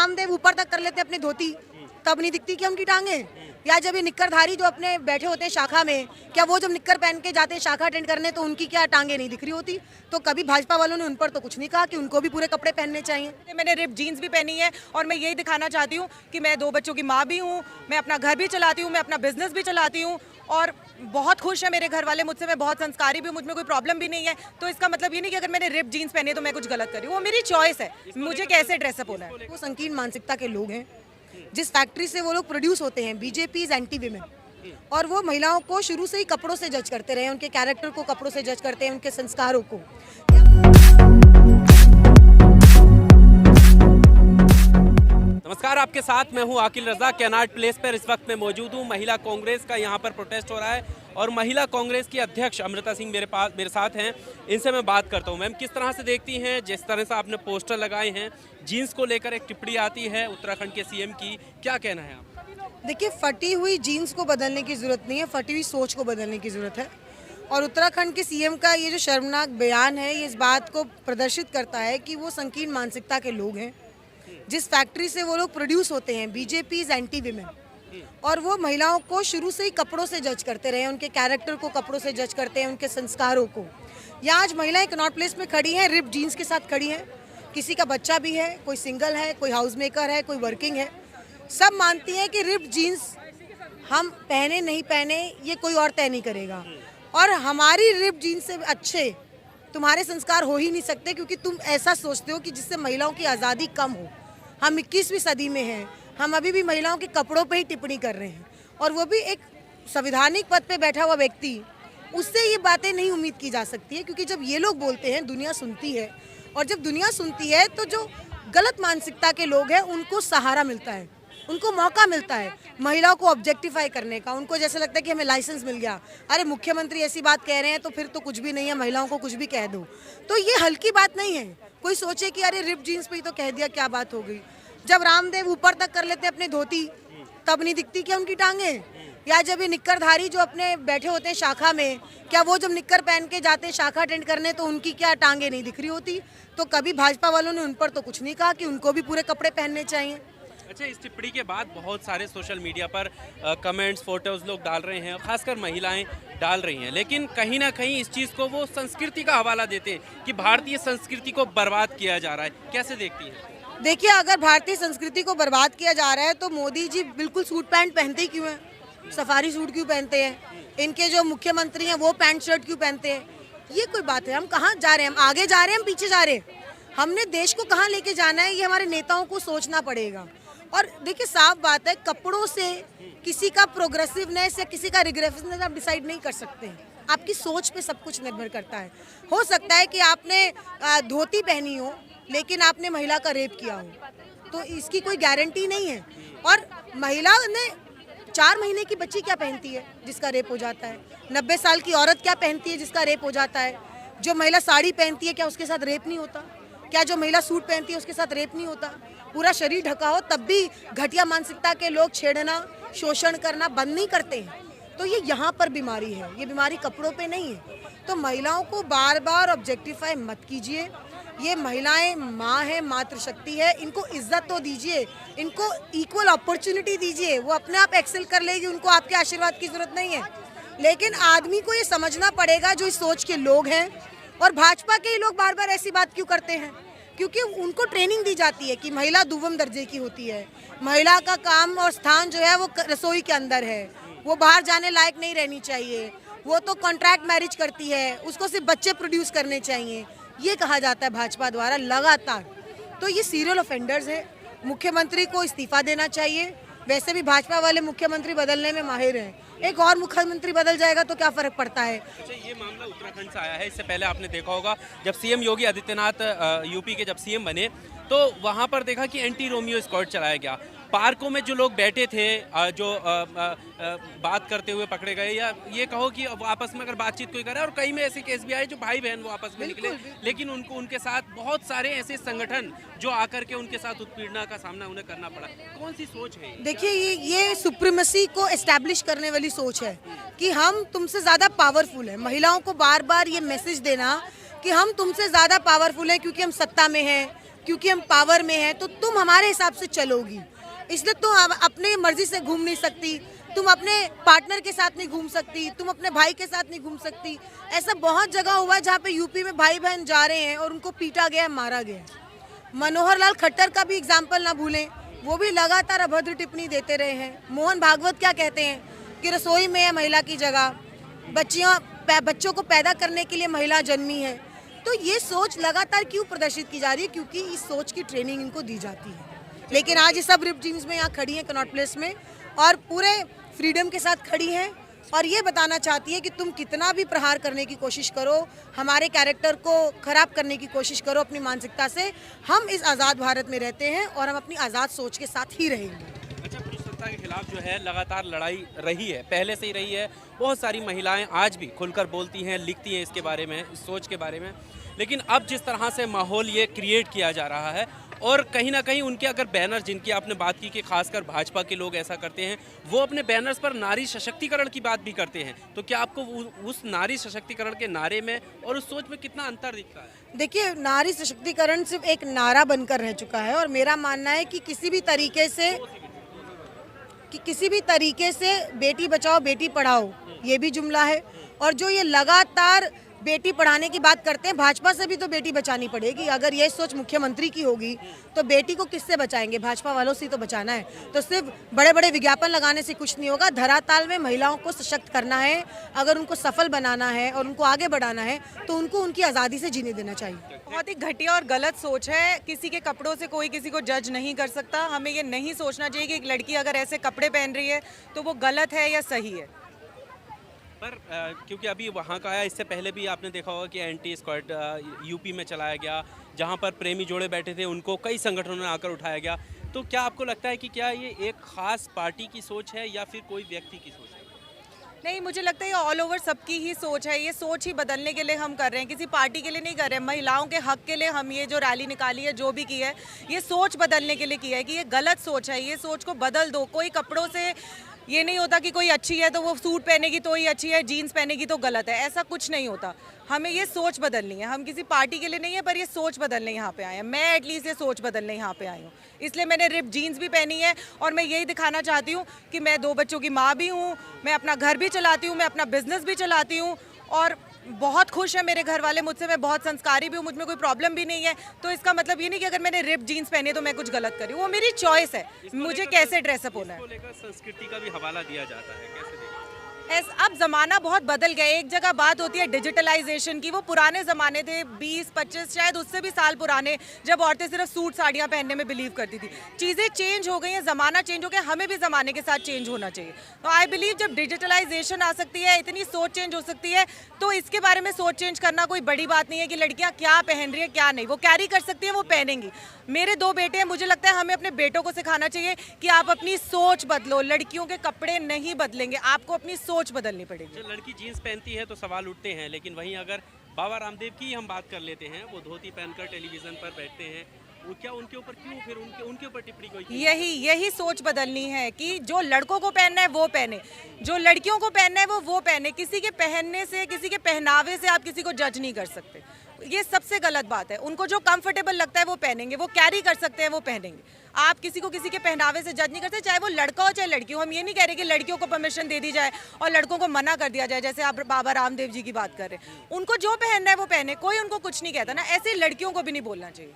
रामदेव ऊपर तक कर लेते अपनी धोती तब नहीं दिखती क्या उनकी टांगे? या जब ये निक्करधारी जो अपने बैठे होते हैं शाखा में, क्या वो जब निक्कर पहन के जाते हैं शाखा अटेंड करने तो उनकी क्या टांगे नहीं दिख रही होती? तो कभी भाजपा वालों ने उन पर तो कुछ नहीं कहा कि उनको भी पूरे कपड़े पहनने चाहिए। मैंने रिप जीन्स भी पहनी है और मैं यही दिखाना चाहती हूँ कि मैं 2 बच्चों की माँ भी हूँ, मैं अपना घर भी चलाती हूँ, मैं अपना बिजनेस भी चलाती हूँ और बहुत खुश है मेरे घर वाले मुझसे, मैं बहुत संस्कारी भी हूँ, मुझ में कोई प्रॉब्लम भी नहीं है। तो इसका मतलब ये नहीं कि अगर मैंने रिप जीन्स पहनी है तो मैं कुछ गलत कर रही हूँ, वो मेरी चॉइस है, मुझे कैसे ड्रेसअप होना है। वो संकीर्ण मानसिकता के लोग हैं, जिस फैक्ट्री से वो लोग प्रोड्यूस होते हैं, बीजेपी इज एंटी विमेन, और वो महिलाओं को शुरू से ही कपड़ों से जज करते रहे, उनके कैरेक्टर को कपड़ों से जज करते हैं, उनके संस्कारों को। नमस्कार, आपके साथ मैं हूं आकिल रजा। कैनाट प्लेस पर इस वक्त मैं मौजूद हूं। महिला कांग्रेस का यहां पर प्रोटेस्ट हो रहा है और महिला कांग्रेस की अध्यक्ष अमृता सिंह मेरे साथ हैं। इनसे मैं बात करता हूं। मैम, किस तरह से देखती हैं, जिस तरह से आपने पोस्टर लगाए हैं, जीन्स को लेकर एक टिप्पणी आती है उत्तराखंड के सीएम की, क्या कहना है आप? देखिए, फटी हुई जीन्स को बदलने की जरूरत नहीं है, फटी हुई सोच को बदलने की जरूरत है। और उत्तराखंड के सीएम का ये जो शर्मनाक बयान है, ये इस बात को प्रदर्शित करता है कि वो संकीर्ण मानसिकता के लोग हैं, जिस फैक्ट्री से वो लोग प्रोड्यूस होते हैं, बीजेपी इज एंटी विमेन, और वो महिलाओं को शुरू से ही कपड़ों से जज करते रहे, उनके कैरेक्टर को कपड़ों से जज करते हैं, उनके संस्कारों को। यहाँ आज महिलाएं कैनाट प्लेस में खड़ी हैं, रिप जीन्स के साथ खड़ी हैं। किसी का बच्चा भी है, कोई सिंगल है, कोई हाउस मेकर है, कोई वर्किंग है। सब मानती हैं कि रिप जीन्स हम पहने नहीं पहने ये कोई और तय नहीं करेगा, और हमारी रिप जीन्स से अच्छे तुम्हारे संस्कार हो ही नहीं सकते, क्योंकि तुम ऐसा सोचते हो कि जिससे महिलाओं की आज़ादी कम हो। हम 21वीं सदी में हैं, हम अभी भी महिलाओं के कपड़ों पे ही टिप्पणी कर रहे हैं, और वो भी एक संवैधानिक पद पे बैठा हुआ व्यक्ति, उससे ये बातें नहीं उम्मीद की जा सकती है। क्योंकि जब ये लोग बोलते हैं दुनिया सुनती है, और जब दुनिया सुनती है तो जो गलत मानसिकता के लोग हैं उनको सहारा मिलता है, उनको मौका मिलता है महिलाओं को ऑब्जेक्टिफाई करने का। उनको जैसे लगता है कि हमें लाइसेंस मिल गया, अरे मुख्यमंत्री ऐसी बात कह रहे हैं तो फिर तो कुछ भी नहीं है, महिलाओं को कुछ भी कह दो। तो ये हल्की बात नहीं है। कोई सोचे कि अरे रिप जीन्स पे ही तो कह दिया, क्या बात हो गई? जब रामदेव ऊपर तक कर लेते अपनी धोती तब नहीं दिखती क्या उनकी टांगे? या जब ये निक्करधारी जो अपने बैठे होते हैं शाखा में, क्या वो जब निक्कर पहन के जाते हैं शाखा अटेंड करने तो उनकी क्या टांगे नहीं दिख रही होती? तो कभी भाजपा वालों ने उन पर तो कुछ नहीं कहा कि उनको भी पूरे कपड़े पहनने चाहिए। अच्छा, इस टिप्पणी के बाद बहुत सारे सोशल मीडिया पर कमेंट्स, फोटोज लोग डाल रहे हैं, खासकर महिलाएं डाल रही हैं, लेकिन कहीं ना कहीं इस चीज़ को वो संस्कृति का हवाला देते हैं कि भारतीय संस्कृति को बर्बाद किया जा रहा है। कैसे देखती हैं? देखिए, अगर भारतीय संस्कृति को बर्बाद किया जा रहा है तो मोदी जी बिल्कुल सूट पैंट पहनते ही क्यों हैं? सफारी सूट क्यों पहनते हैं? इनके जो मुख्यमंत्री हैं वो पैंट शर्ट क्यों पहनते हैं? ये कोई बात है? हम कहाँ जा रहे हैं? हम आगे जा रहे हैं, हम पीछे जा रहे हैं? हमने देश को कहाँ लेके जाना है, ये हमारे नेताओं को सोचना पड़ेगा। और देखिए, साफ बात है, कपड़ों से किसी का प्रोग्रेसिवनेस या किसी का रिग्रेसिवनेस आप डिसाइड नहीं कर सकते हैं। आपकी सोच पे सब कुछ निर्भर करता है। हो सकता है कि आपने धोती पहनी हो लेकिन आपने महिला का रेप किया हो, तो इसकी कोई गारंटी नहीं है। और महिला ने 4 महीने की बच्ची क्या पहनती है जिसका रेप हो जाता है? 90 साल की औरत क्या पहनती है जिसका रेप हो जाता है? जो महिला साड़ी पहनती है क्या उसके साथ रेप नहीं होता? क्या जो महिला सूट पहनती है उसके साथ रेप नहीं होता? पूरा शरीर ढका हो तब भी घटिया मानसिकता के लोग छेड़ना, शोषण करना बंद नहीं करते हैं। तो ये यहाँ पर बीमारी है, ये बीमारी कपड़ों पे नहीं है। तो महिलाओं को बार बार ऑब्जेक्टिफाई मत कीजिए। ये महिलाएं माँ है, मातृशक्ति है, इनको इज्जत तो दीजिए, इनको इक्वल अपॉर्चुनिटी दीजिए। वो अपने आप एक्सेल कर लेगी, उनको आपके आशीर्वाद की जरूरत नहीं है। लेकिन आदमी को ये समझना पड़ेगा जो इस सोच के लोग हैं, और भाजपा के ही लोग बार बार ऐसी बात क्यों करते हैं? क्योंकि उनको ट्रेनिंग दी जाती है कि महिला दुर्गम दर्जे की होती है, महिला का काम और स्थान जो है वो रसोई के अंदर है, वो बाहर जाने लायक नहीं रहनी चाहिए, वो तो कॉन्ट्रैक्ट मैरिज करती है, उसको सिर्फ बच्चे प्रोड्यूस करने चाहिए, ये कहा जाता है भाजपा द्वारा लगातार। तो ये सीरियल ऑफेंडर्स है, मुख्यमंत्री को इस्तीफा देना चाहिए। वैसे भी भाजपा वाले मुख्यमंत्री बदलने में माहिर हैं, एक और मुख्यमंत्री बदल जाएगा तो क्या फर्क पड़ता है? अच्छा, ये मामला उत्तराखंड से आया है। इससे पहले आपने देखा होगा जब सीएम योगी आदित्यनाथ यूपी के जब सीएम बने तो वहाँ पर देखा कि एंटी रोमियो स्क्वाड चलाया गया। पार्कों में जो लोग बैठे थे, जो बात करते हुए पकड़े गए, या ये कहो कि आपस में अगर बातचीत कोई करे, और कई में ऐसे केस भी आए जो भाई बहन वो आपस में निकले, लेकिन उनके साथ बहुत सारे ऐसे संगठन जो आकर के उनके साथ उत्पीड़ना का सामना उन्हें करना पड़ा। कौन सी सोच है? देखिए, ये सुप्रीमेसी को एस्टैब्लिश करने वाली सोच है कि हम तुमसे ज़्यादा पावरफुल है। महिलाओं को बार बार ये मैसेज देना कि हम तुमसे ज़्यादा पावरफुल हैं क्योंकि हम सत्ता में हैं, क्योंकि हम पावर में हैं तो तुम हमारे हिसाब से चलोगी, इसलिए तुम अपनी मर्जी से घूम नहीं सकती, तुम अपने पार्टनर के साथ नहीं घूम सकती, तुम अपने भाई के साथ नहीं घूम सकती। ऐसा बहुत जगह हुआ है जहाँ पे यूपी में भाई बहन जा रहे हैं और उनको पीटा गया है, मारा गया है। मनोहर लाल खट्टर का भी एग्जाम्पल ना भूलें, वो भी लगातार अभद्र टिप्पणी देते रहे हैं। मोहन भागवत क्या कहते हैं कि रसोई में है महिला की जगह, बच्चों को पैदा करने के लिए महिला जन्मी है। तो ये सोच लगातार क्यों प्रदर्शित की जा रही है? क्योंकि इस सोच की ट्रेनिंग इनको दी जाती है। लेकिन आज ये सब रिप जीन्स में यहाँ खड़ी हैं कनॉट प्लेस में और पूरे फ्रीडम के साथ खड़ी हैं और ये बताना चाहती है कि तुम कितना भी प्रहार करने की कोशिश करो, हमारे कैरेक्टर को खराब करने की कोशिश करो अपनी मानसिकता से, हम इस आज़ाद भारत में रहते हैं और हम अपनी आज़ाद सोच के साथ ही रहेंगे। अच्छा, पुरुष सत्ता के खिलाफ जो है लगातार लड़ाई रही है, पहले से ही रही है। बहुत सारी महिलाएं आज भी खुलकर बोलती हैं, लिखती हैं इसके बारे में, इस सोच के बारे में। लेकिन अब जिस तरह से माहौल ये क्रिएट किया जा रहा है और कहीं ना कहीं उनके अगर बैनर, जिनकी आपने बात की कि खासकर भाजपा के लोग ऐसा करते हैं, वो अपने बैनर्स पर नारी सशक्तिकरण की बात भी करते हैं, तो क्या आपको उस नारी सशक्तिकरण के नारे में और उस सोच में कितना अंतर दिखता है? देखिए, नारी सशक्तिकरण सिर्फ एक नारा बनकर रह चुका है और मेरा मानना है कि किसी भी तरीके से बेटी बचाओ बेटी पढ़ाओ ये भी जुमला है। और जो ये लगातार बेटी पढ़ाने की बात करते हैं, भाजपा से भी तो बेटी बचानी पड़ेगी। अगर ये सोच मुख्यमंत्री की होगी तो बेटी को किससे बचाएंगे? भाजपा वालों से तो बचाना है। तो सिर्फ बड़े बड़े विज्ञापन लगाने से कुछ नहीं होगा। धरातल में महिलाओं को सशक्त करना है, अगर उनको सफल बनाना है और उनको आगे बढ़ाना है तो उनको उनकी आज़ादी से जीने देना चाहिए। बहुत ही घटिया और गलत सोच है। किसी के कपड़ों से कोई किसी को जज नहीं कर सकता। हमें ये नहीं सोचना चाहिए कि एक लड़की अगर ऐसे कपड़े पहन रही है तो वो गलत है या सही है। पर क्योंकि अभी वहाँ का आया, इससे पहले भी आपने देखा होगा कि एंटी स्क्वाड यूपी में चलाया गया, जहाँ पर प्रेमी जोड़े बैठे थे उनको कई संगठनों ने आकर उठाया गया। तो क्या आपको लगता है कि क्या ये एक खास पार्टी की सोच है या फिर कोई व्यक्ति की सोच है? नहीं, मुझे लगता है ये ऑल ओवर सबकी ही सोच है। ये सोच ही बदलने के लिए हम कर रहे हैं, किसी पार्टी के लिए नहीं कर रहे हैं। महिलाओं के हक के लिए हम ये जो रैली निकाली है, जो भी की है, ये सोच बदलने के लिए की है कि ये गलत सोच है, ये सोच को बदल दो। कोई कपड़ों से ये नहीं होता कि कोई अच्छी है तो वो सूट पहनेगी तो ही अच्छी है, जीन्स पहनेगी तो गलत है, ऐसा कुछ नहीं होता। हमें ये सोच बदलनी है। हम किसी पार्टी के लिए नहीं है, पर ये सोच बदलने यहाँ पे आए हैं। मैं एटलीस्ट ये सोच बदलने यहाँ पे आई हूँ, इसलिए मैंने रिप जीन्स भी पहनी है और मैं यही दिखाना चाहती हूँ कि मैं 2 बच्चों की माँ भी हूँ, मैं अपना घर भी चलाती हूँ, मैं अपना बिजनेस भी चलाती हूँ और बहुत खुश है मेरे घर वाले मुझसे। मैं बहुत संस्कारी भी हूँ, मुझ में कोई प्रॉब्लम भी नहीं है। तो इसका मतलब ये नहीं कि अगर मैंने रिप जीन्स पहनी है तो मैं कुछ गलत करी, वो मेरी चॉइस है, मुझे कैसे ड्रेसअप होना है। इसको लेकर संस्कृति का भी हवाला दिया जाता है, कैसे देखते हैं? अब ज़माना बहुत बदल गया है। एक जगह बात होती है डिजिटलाइजेशन की, वो पुराने ज़माने थे 20-25 शायद उससे भी साल पुराने, जब औरतें सिर्फ सूट साड़ियाँ पहनने में बिलीव करती थी। चीज़ें चेंज हो गई हैं, ज़माना चेंज हो गया, हमें भी ज़माने के साथ चेंज होना चाहिए। तो आई बिलीव जब डिजिटलाइजेशन आ सकती है, इतनी सोच चेंज हो सकती है, तो इसके बारे में सोच चेंज करना कोई बड़ी बात नहीं है कि लड़कियाँ क्या पहन रही है क्या नहीं। वो कैरी कर सकती है, वो पहनेंगी। मेरे 2 बेटे हैं, मुझे लगता है हमें अपने बेटों को सिखाना चाहिए कि आप अपनी सोच बदलो। लड़कियों के कपड़े नहीं बदलेंगे, आपको अपनी सोच बदलनी पड़ेगी। जब लड़की जीन्स पहनती है तो सवाल उठते हैं, लेकिन वहीं अगर बाबा रामदेव की हम बात कर लेते हैं, वो धोती पहनकर टेलीविजन पर बैठते हैं, वो क्या उनके ऊपर क्यों फिर उनके ऊपर टिप्पणी कोई? यही सोच बदलनी है कि जो लड़कों को पहनना है वो पहने, जो लड़कियों को पहनना है वो पहने। किसी के पहनने से, किसी के पहनावे से आप किसी को जज नहीं कर सकते। ये सबसे गलत बात है। उनको जो कंफर्टेबल लगता है वो पहनेंगे, वो कैरी कर सकते हैं वो पहनेंगे। आप किसी को किसी के पहनावे से जज नहीं करते, चाहे वो लड़का हो चाहे लड़की हो। हम ये नहीं कह रहे कि लड़कियों को परमिशन दे दी जाए और लड़कों को मना कर दिया जाए, जैसे आप बाबा रामदेव जी की बात कर रहे हैं। उनको जो पहनना है वो पहने, कोई उनको कुछ नहीं कहता ना, ऐसे लड़कियों को भी नहीं बोलना चाहिए।